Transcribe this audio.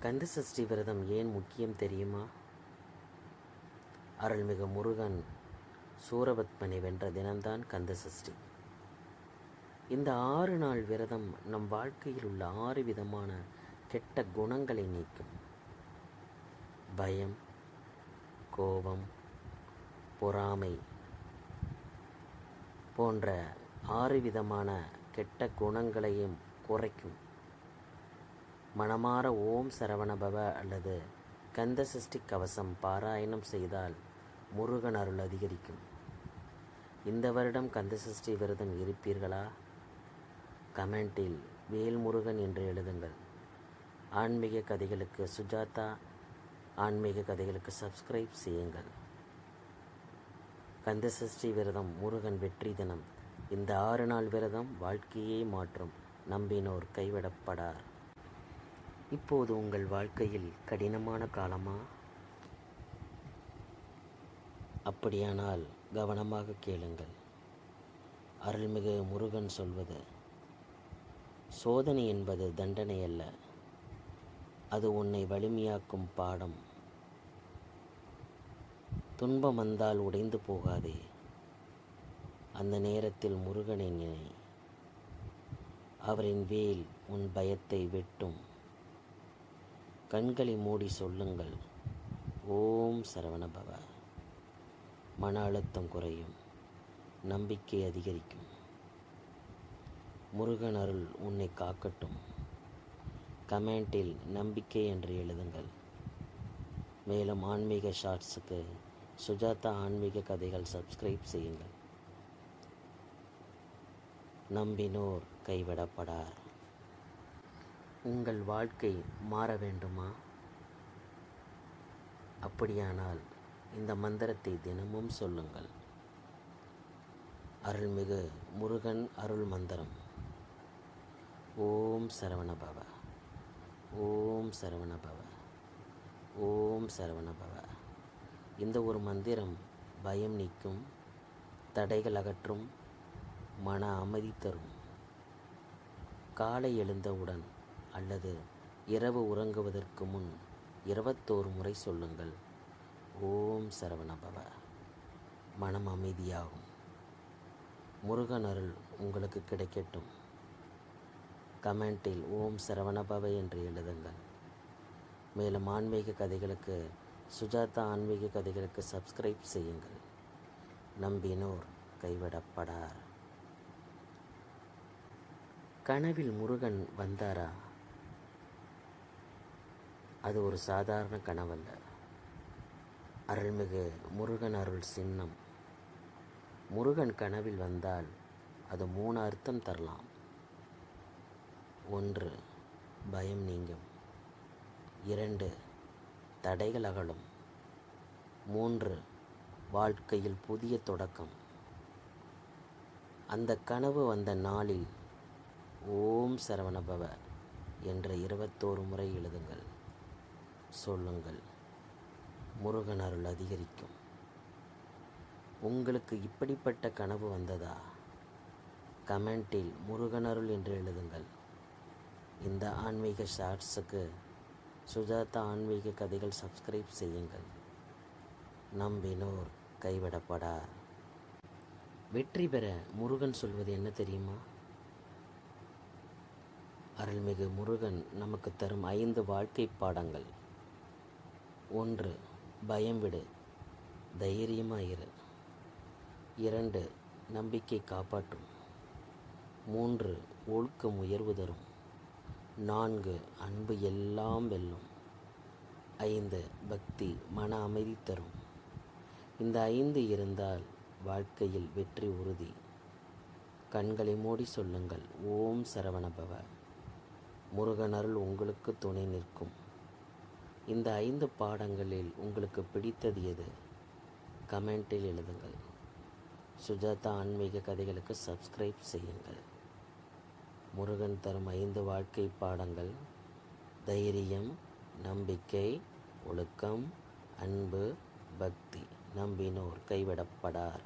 கந்த சஷ்டி விரதம் ஏன் முக்கியம் தெரியுமா? அருள்மிகு முருகன் சூரபத்மனை வென்ற தினம்தான் கந்த சஷ்டி. இந்த 6 நாள் விரதம் நம் வாழ்க்கையில் உள்ள 6 விதமான கெட்ட குணங்களை நீக்கும். பயம், கோபம், பொறாமை போன்ற 6 விதமான கெட்ட குணங்களையும் குறைக்கும். மனமார ஓம் சரவணபவ அல்லது கந்த சஷ்டி கவசம் பாராயணம் செய்தால் முருகன் அருள் அதிகரிக்கும். இந்த வருடம் கந்த சஷ்டி விரதம் இருப்பீர்களா? கமெண்டில் வேல்முருகன் என்று எழுதுங்கள். ஆன்மீக கதைகளுக்கு சுஜாதா ஆன்மீக கதைகளுக்கு சப்ஸ்கிரைப் செய்யுங்கள். கந்த சஷ்டி விரதம் முருகன் வெற்றி தினம். இந்த 6 நாள் விரதம் வாழ்க்கையை மாற்றும். நம்பினோர் கைவிடப்படார். இப்போது உங்கள் வாழ்க்கையில் கடினமான காலமா? அப்படியானால் கவனமாக கேளுங்கள். அருள்மிகு முருகன் சொல்வது, சோதனை என்பது தண்டனை அல்ல, அது உன்னை வலிமையாக்கும் பாடம். துன்பம் வந்தால் உடைந்து போகாதே. அந்த நேரத்தில் முருகனை நினை. அவரின் வேல் உன் பயத்தை வெட்டும். கண்களை மூடி சொல்லுங்கள், ஓம் சரவணபவ. மன அழுத்தம் குறையும், நம்பிக்கை அதிகரிக்கும். முருகன் அருள் உன்னை காக்கட்டும். கமெண்டில் நம்பிக்கை என்று எழுதுங்கள். மேலும் ஆன்மீக ஷார்ட்ஸுக்கு சுஜாதா ஆன்மீக கதைகள் சப்ஸ்கிரைப் செய்யுங்கள். நம்பினோர் கைவிடப்படார். உங்கள் வாழ்க்கை மாற வேண்டுமா? அப்படியானால் இந்த மந்திரத்தை தினமும் சொல்லுங்கள். அருள்மிகு முருகன் அருள் மந்திரம். ஓம் சரவணபவ, ஓம் சரவணபவ, ஓம் சரவணபவ. இந்த ஒரு மந்திரம் பயம் நீக்கும், தடைகள் அகற்றும், மன அமைதி தரும். காலை எழுந்தவுடன் அல்லது இரவு உறங்குவதற்கு முன் 21 முறை சொல்லுங்கள், ஓம் சரவணபவ. மனம் அமைதியாகும். முருகன் அருள் உங்களுக்கு கிடைக்கட்டும். கமெண்டில் ஓம் சரவணபவ என்று எழுதுங்கள். மேலும் ஆன்மீக கதைகளுக்கு சுஜாதா ஆன்மீக கதைகளுக்கு சப்ஸ்கிரைப் செய்யுங்கள். நம்பினோர் கைவிடப்படார். கனவில் முருகன் வந்தாரா? அது ஒரு சாதாரண கனவல்ல. அருள்மிகு முருகன் அருள் சின்னம். முருகன் கனவில் வந்தால் அது 3 அர்த்தம் தரலாம். 1, பயம் நீங்கும். 2, தடைகள் அகலும். 3, வாழ்க்கையில் புதிய தொடக்கம். அந்த கனவு வந்த நாளில் ஓம் சரவணபவ என்ற 21 முறை எழுதுங்கள். சொல்லுங்கள், முருகன் அருள் அதிகரிக்கும். உங்களுக்கு இப்படிப்பட்ட கனவு வந்ததா? கமெண்டில் முருகன் அருள் என்று எழுதுங்கள். இந்த ஆன்மீக ஷார்ட்ஸுக்கு சுஜாதா ஆன்மீக கதைகள் சப்ஸ்கிரைப் செய்யுங்கள். நம்பினோர் கைவிடப்படார். வெற்றி பெற முருகன் சொல்வது என்ன தெரியுமா? அருள்மிகு முருகன் நமக்கு தரும் 5 வாழ்க்கை பாடங்கள். 1, பயம் விடு, தைரியமாயிரு. 2, நம்பிக்கை காப்பாற்றும். 3, ஒழுக்கம் உயர்வு தரும். 4, அன்பு எல்லாம் வெல்லும். 5, பக்தி மன அமைதி தரும். இந்த 5 இருந்தால் வாழ்க்கையில் வெற்றி உறுதி. கண்களை மூடி சொல்லுங்கள், ஓம் சரவணபவ. முருகன் அருள் உங்களுக்கு துணை நிற்கும். இந்த 5 பாடங்களில் உங்களுக்கு பிடித்தது எது? கமெண்டில் எழுதுங்கள். சுஜாதா ஆன்மீக கதைகளுக்கு சப்ஸ்கிரைப் செய்யுங்கள். முருகன் தரும் 5 வாழ்க்கை பாடங்கள்: தைரியம், நம்பிக்கை, ஒழுக்கம், அன்பு, பக்தி. நம்பினோர் கைவிடப்படார்.